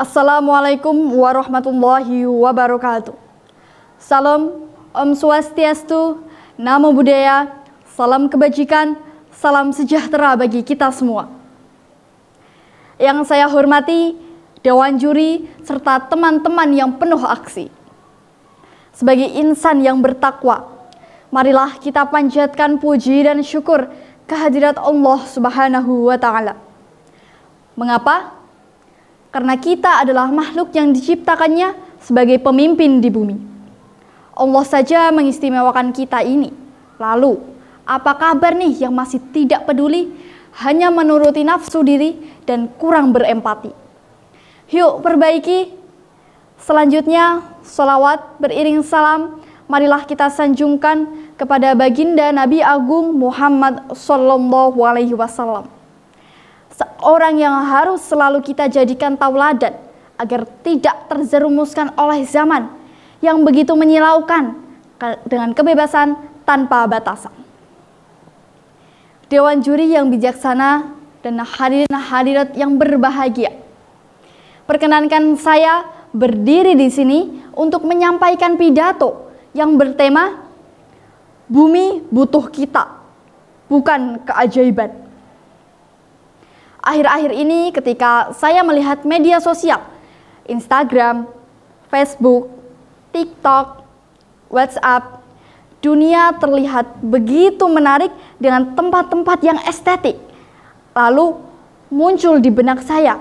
Assalamualaikum warahmatullahi wabarakatuh. Salam, Om Swastiastu, Namo Buddhaya, salam kebajikan, salam sejahtera bagi kita semua. Yang saya hormati, Dewan Juri, serta teman-teman yang penuh aksi. Sebagai insan yang bertakwa, marilah kita panjatkan puji dan syukur kehadirat Allah Subhanahu wa Ta'ala. Mengapa? Karena kita adalah makhluk yang diciptakannya sebagai pemimpin di bumi. Allah saja mengistimewakan kita ini. Lalu, apa kabar nih yang masih tidak peduli, hanya menuruti nafsu diri dan kurang berempati? Yuk perbaiki. Selanjutnya, sholawat beriring salam, marilah kita sanjungkan kepada baginda Nabi Agung Muhammad Sallallahu Alaihi Wasallam. Seorang yang harus selalu kita jadikan tauladan agar tidak terjerumuskan oleh zaman yang begitu menyilaukan dengan kebebasan tanpa batasan. Dewan Juri yang bijaksana dan hadirin hadirat yang berbahagia, perkenankan saya berdiri di sini untuk menyampaikan pidato yang bertema Bumi Butuh Kita, Bukan Keajaiban. Akhir-akhir ini ketika saya melihat media sosial, Instagram, Facebook, TikTok, WhatsApp, dunia terlihat begitu menarik dengan tempat-tempat yang estetik. Lalu muncul di benak saya,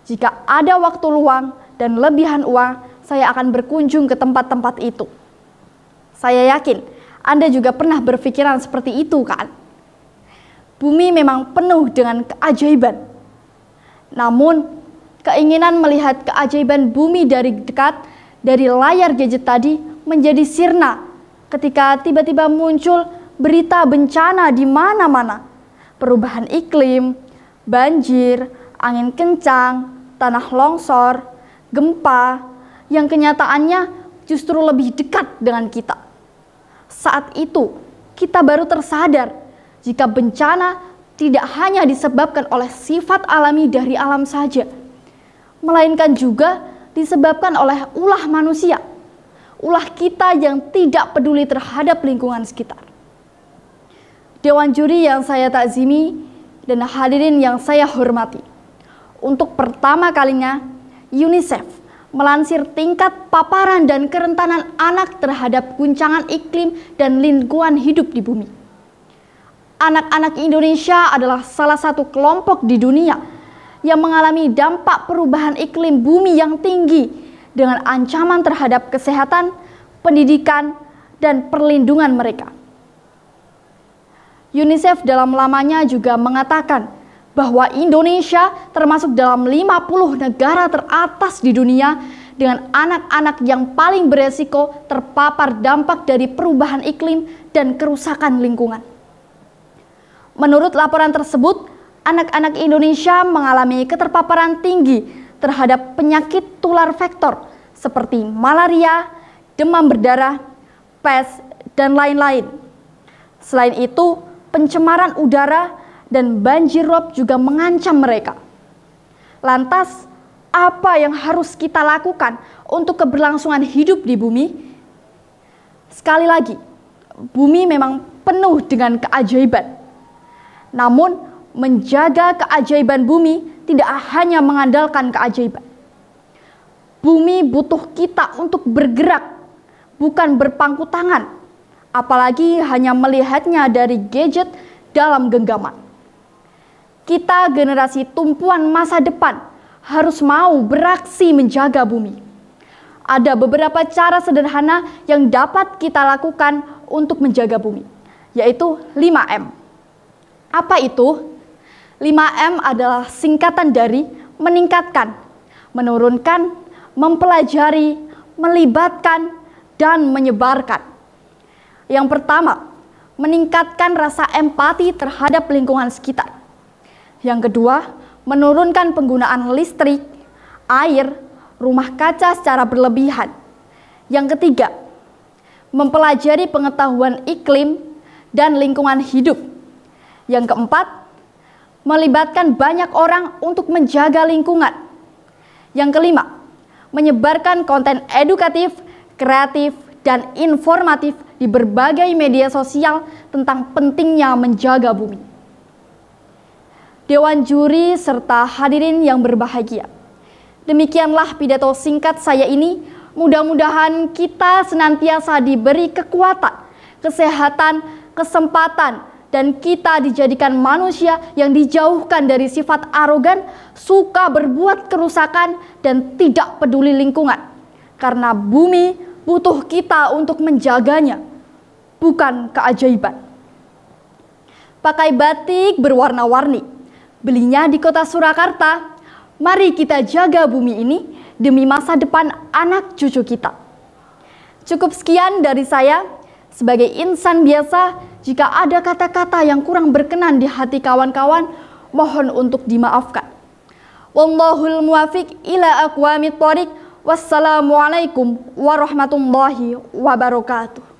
jika ada waktu luang dan lebihan uang, saya akan berkunjung ke tempat-tempat itu. Saya yakin Anda juga pernah berpikiran seperti itu, kan? Bumi memang penuh dengan keajaiban. Namun, keinginan melihat keajaiban bumi dari dekat, dari layar gadget tadi, menjadi sirna ketika tiba-tiba muncul berita bencana di mana-mana. Perubahan iklim, banjir, angin kencang, tanah longsor, gempa, yang kenyataannya justru lebih dekat dengan kita. Saat itu, kita baru tersadar jika bencana tidak hanya disebabkan oleh sifat alami dari alam saja, melainkan juga disebabkan oleh ulah manusia, ulah kita yang tidak peduli terhadap lingkungan sekitar. Dewan Juri yang saya takzimi dan hadirin yang saya hormati, untuk pertama kalinya UNICEF melansir tingkat paparan dan kerentanan anak terhadap guncangan iklim dan lingkungan hidup di bumi. Anak-anak Indonesia adalah salah satu kelompok di dunia yang mengalami dampak perubahan iklim bumi yang tinggi dengan ancaman terhadap kesehatan, pendidikan, dan perlindungan mereka. UNICEF dalam lamanya juga mengatakan bahwa Indonesia termasuk dalam 50 negara teratas di dunia dengan anak-anak yang paling beresiko terpapar dampak dari perubahan iklim dan kerusakan lingkungan. Menurut laporan tersebut, anak-anak Indonesia mengalami keterpaparan tinggi terhadap penyakit tular vektor seperti malaria, demam berdarah, pes, dan lain-lain. Selain itu, pencemaran udara dan banjir rob juga mengancam mereka. Lantas, apa yang harus kita lakukan untuk keberlangsungan hidup di bumi? Sekali lagi, bumi memang penuh dengan keajaiban. Namun, menjaga keajaiban bumi tidak hanya mengandalkan keajaiban. Bumi butuh kita untuk bergerak, bukan berpangku tangan, apalagi hanya melihatnya dari gadget dalam genggaman. Kita generasi tumpuan masa depan harus mau beraksi menjaga bumi. Ada beberapa cara sederhana yang dapat kita lakukan untuk menjaga bumi, yaitu 5M. Apa itu? 5M adalah singkatan dari meningkatkan, menurunkan, mempelajari, melibatkan, dan menyebarkan. Yang pertama, meningkatkan rasa empati terhadap lingkungan sekitar. Yang kedua, menurunkan penggunaan listrik, air, rumah kaca secara berlebihan. Yang ketiga, mempelajari pengetahuan iklim dan lingkungan hidup. Yang keempat, melibatkan banyak orang untuk menjaga lingkungan. Yang kelima, menyebarkan konten edukatif, kreatif, dan informatif di berbagai media sosial tentang pentingnya menjaga bumi. Dewan juri serta hadirin yang berbahagia, demikianlah pidato singkat saya ini. Mudah-mudahan kita senantiasa diberi kekuatan, kesehatan, kesempatan, dan kita dijadikan manusia yang dijauhkan dari sifat arogan, suka berbuat kerusakan, dan tidak peduli lingkungan. Karena bumi butuh kita untuk menjaganya, bukan keajaiban. Pakai batik berwarna-warni, belinya di kota Surakarta. Mari kita jaga bumi ini demi masa depan anak cucu kita. Cukup sekian dari saya. Sebagai insan biasa, jika ada kata-kata yang kurang berkenan di hati kawan-kawan, mohon untuk dimaafkan. Wallahul muwafiq ila aqwamit thoriq. Wassalamualaikum warahmatullahi wabarakatuh.